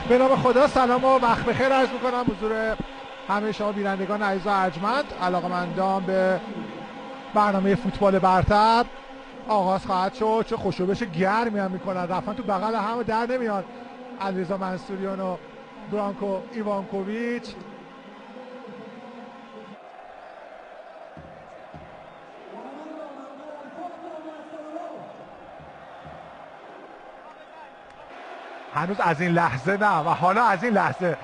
به نام خدا سلام و وقت بخیر عرض میکنم حضور همه شما بینندگان عزیز و ارجمند. علاقه‌مندان به برنامه فوتبال برتر آغاز خواهد شد. چه خوشوبش گرمی هم میکنن، رفتن تو بغل هم در نمیان. علیرضا منصوریان و برانکو ایوانکوویچ. هنوز از این لحظه نه و حالا از این لحظه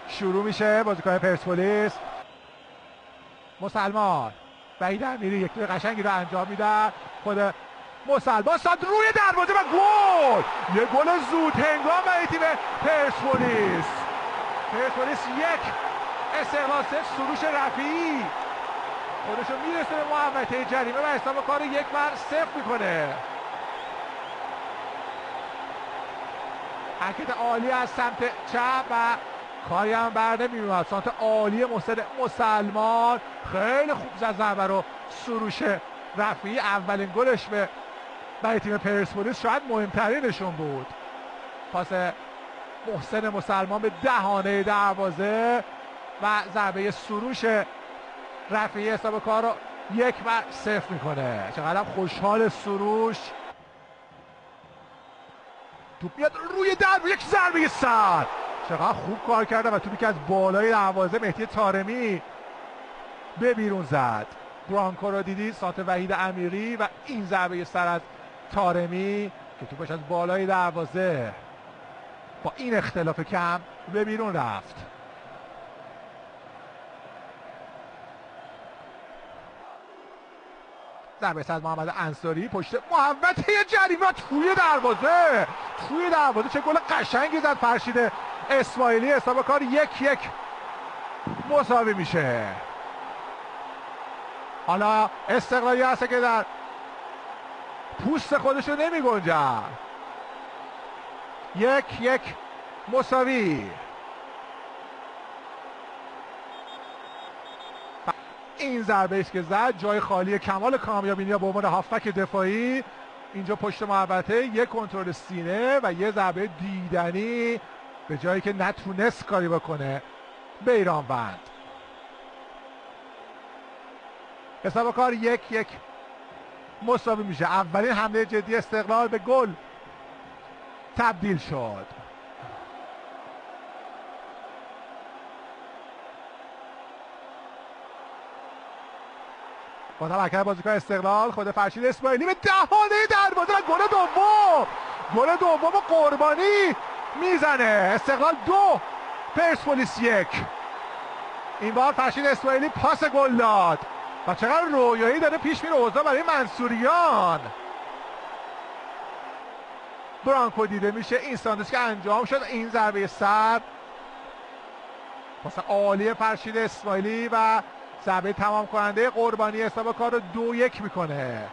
شروع میشه. بازیکن پرسپولیس مسلمان وحید امیری یک توی قشنگی رو انجام میدن. خود مسلمان ساد روی دروازه و گل. یه گل زود هنگام برای تیم پرسپولیس. پرسپولیس یک، استقلال صفر. سروش رفیعی خودشو میرسه به محوطه جریمه و حساب کار 1-0 میکنه. حرکت عالی از سمت چپ و کاری هم بر نمیومد. سمت عالی مسلمان خیلی خوب زد ضربه رو سروش رفیعی. اولین گلش برای تیم پرسپولیس شاید مهمترینشون بود. پاس محسن مسلمان به دهانه دروازه و ضربه سروش رفیعی حساب کار رو 1-0 میکنه. چقدر خوشحال سروش. توپ میاد روی دروازه، یک ضربه سر. چقدر خوب کار کرده و توپی که از بالای دروازه مهدی طارمی به بیرون زد. برانکو رو دیدی، سانت وحید امیری و این ضربه سر از طارمی که توپش از بالای دروازه با این اختلاف کم به بیرون رفت. ضربه سر از محمد انصاری پشت محوطه جریمه توی دروازه. چه گل قشنگی زد فرشید اسماعیلی. حساب کار 1-1 مساوی میشه. حالا استقلالی هست که در پوست خودش رو نمی گنجن. 1-1 مساوی. این ضربه است که زد جای خالی کمال کامیابینیا به عنوان هافبک دفاعی. اینجا پشت محوطه یک کنترل سینه و یه ضربه دیدنی به جایی که نتونست کاری بکنه به ایران بند. حساب کار 1-1 مساوی میشه. اولین حمله جدی استقلال به گل تبدیل شد. با تمرکز بازیکن استقلال خود فرشید اسماعیلی به دهانه دروازه و گل دوم قربانی میزنه. استقلال 2 پرسپولیس 1. این بار فرشید اسماعیلی پاس گل داد و چقدر رویایی داره پیش میره اوضاع برای منصوریان. برانکو دیده میشه. این ساندش که انجام شد، این ضربه سر پاس عالی فرشید اسماعیلی و ضربه تمام کننده قربانی حساب کار رو 2-1 میکنه.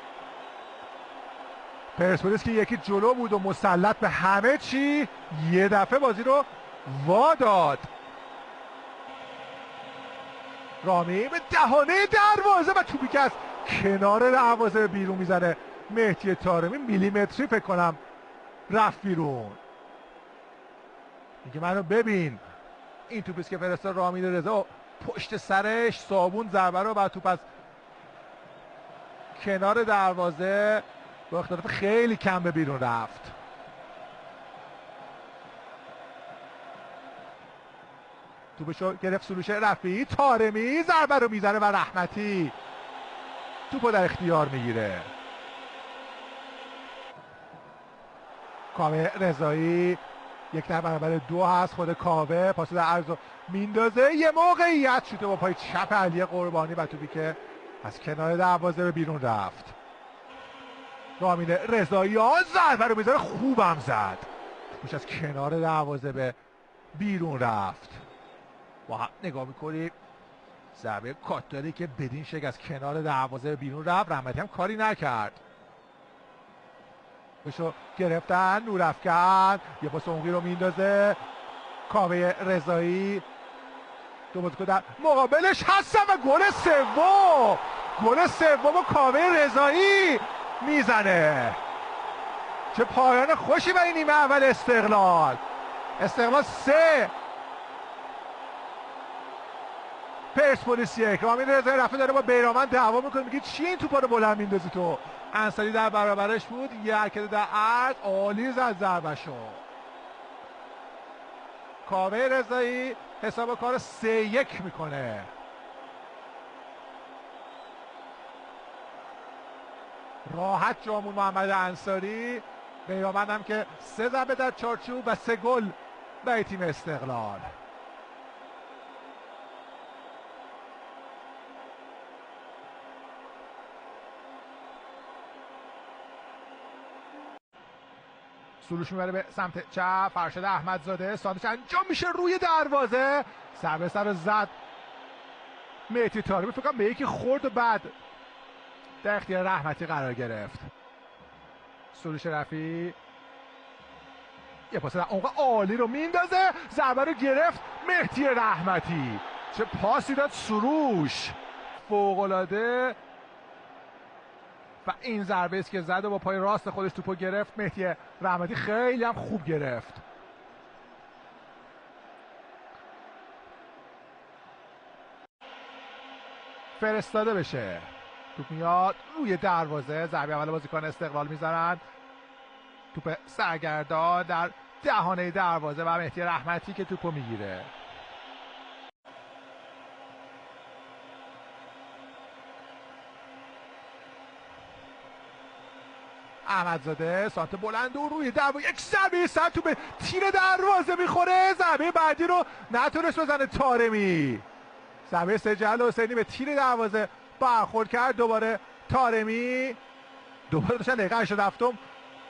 پرسپولیس که یکی جلو بود و مسلط به همه چی، یه دفعه بازی رو وا داد. رامی به دهانه دروازه و توپی که از کنار دروازه بیرون میزنه. مهدی طارمی میلیمتری فکر کنم رفت بیرون. میگه منو ببین. این توپیست که فرستاد رامین رضا پشت سرش صابون ضربه رو و توپ از کنار دروازه با اختلاف خیلی کم به بیرون رفت. توپشو گرفت سروش رفیعی. طارمی ضربه رو میزنه و رحمتی توپو در اختیار میگیره. کاوه رضایی 1-2 هست. خود کاوه پاس در عرض میندازه. یه موقعیت شوته با پای چپ علی قربانی و توپی که از کنار دروازه به بیرون رفت. رامین رضایی ضربه رو میذاره، خوبم زد. توپش از کنار دروازه به بیرون رفت. با نگاه میکنیم ضربه کاتداری که بدین شکل از کنار دروازه به بیرون رفت. رحمتی هم کاری نکرد. بشو گرفتن نورافکن. یه پاس اونگی رو میندازه. کاوه رضایی دو بازیکن در مقابلش هستن و گل سوم کاوه رضایی میزنه. چه پایان خوشی برای نیمه اول استقلال. استقلال 3 پرسپولیس 1. رامین رضایی رفته داره با بیرامن دعوا میکنه، میگه چی این توپا رو بلند میندازی تو؟ انصاری در برابرش بود، یه حرکت در عرض عالی زد ضربشو. کاوه رضایی حساب کار 3-1 میکنه. راحت جامون محمد انصاری. بیرامن هم که 3 ضربه در چارچوب و 3 گل برای تیم استقلال. سروش میبره به سمت چپ، فرشاد احمدزاده سانتش انجام میشه روی دروازه، ضربه سر رو زد مهدی طارمی، فکر کنم به یکی خورد و بعد در اختیار رحمتی قرار گرفت. سروش رفیع یه پاس در عمق عالی رو میندازه، ضربه رو گرفت مهدی رحمتی. چه پاسی داد سروش، فوق‌العاده. و این ضربه است که زد و با پای راست خودش توپو گرفت. مهدی رحمتی خیلی هم خوب گرفت. فرستاده بشه، توپ میاد روی دروازه، ضربه اول بازیکن استقلال میزنن، توپ سرگردان در دهانه دروازه و مهدی رحمتی که توپو میگیره. احمدزاده سانت بلند و روی دروازه، یک ضربه سر توپ تیر دروازه میخوره. ضربه بعدی رو نتونست بزنه طارمی. ضربه سجل حسینی به تیر دروازه برخورد کرد. دوباره طارمی، دوباره داشتن دقیقه 87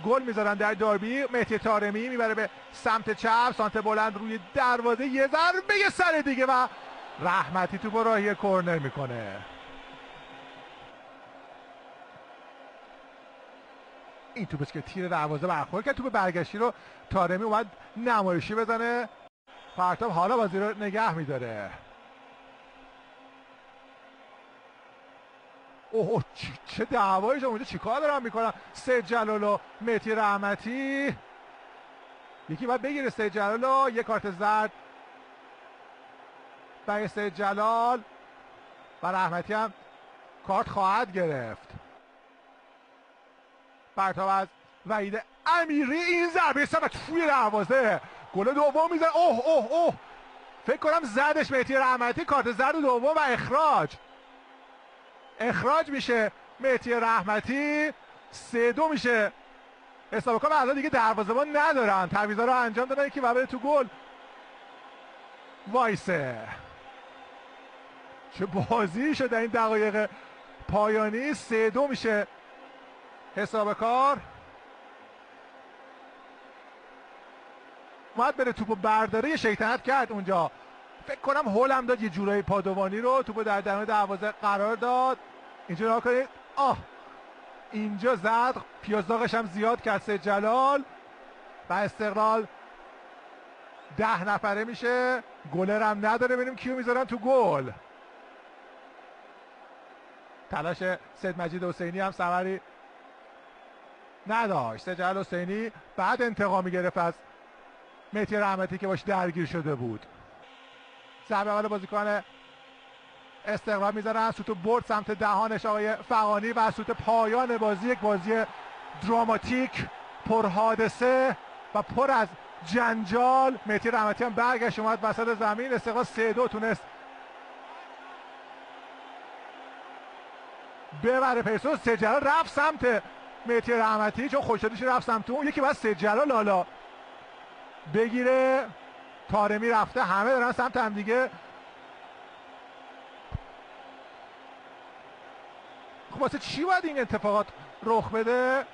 گل میذارن در داربی. مهدی طارمی میبره به سمت چپ، سانت بلند روی دروازه، یه ضربه یه سر دیگه و رحمتی توپ راهی کورنر میکنه. این توپش که تیر دروازه برخورد کرد، توپ برگشتی رو طارمی اومد نمایشی بزنه. پرتاب حالا بازی رو نگه میداره. اوه چه دعوایش اونجا، چیکار دارن میکنن سید جلال و مهدی رحمتی. یکی باید بگیره سید جلال، یک کارت زرد برای سید جلال و رحمتی هم کارت خواهد گرفت. پرتاب از وحید امیری، این ضربه سر توی دروازه، گل دوم میزنه. اوه اوه اوه، فکر کنم زدش مهدی رحمتی. کارت زرد دوم و اخراج میشه مهدی رحمتی. 3-2 میشه حساب کار. الان دیگه دروازه‌بان ندارن، تعویضا رو انجام دادن که بره تو گل وایسه. چه بازی شده در این دقایق پایانی. 3-2 میشه حساب کار. اومد بره توپو برداره، یه شیطنت کرد اونجا، فکر کنم هولم داد یه جورایی پادوانی رو، توپو در درون دروازه قرار داد. اینجا نگاه کنید، اینجا زد، پیازداغش هم زیاد کرد سید جلال و استقلال 10 نفره میشه. گلر هم نداره، ببینیم کیو میذارن تو گل. تلاش سید مجید حسینی هم ثمری نداشت. سید جلال حسینی بعد انتقامی گرفت از مهدی رحمتی که باش درگیر شده بود. ضربه اول بازیکن استقلال میذارن، سوتو برد سمت دهانش آقای فغانی و سوت پایان بازی، یک بازی دراماتیک پرحادثه و پر از جنجال. مهدی رحمتی هم برگشت اومد وسط زمین. استقلال 3-2 تونست ببره پرسپولیس. سید جلال رفت سمت مهدی رحمتی چون خوشحالیش رفت سمت اون، یکی بعد سید جلال حالا بگیره. طارمی رفته، همه دارن سمت هم دیگه. خب واسه چی باید این اتفاقات رخ بده؟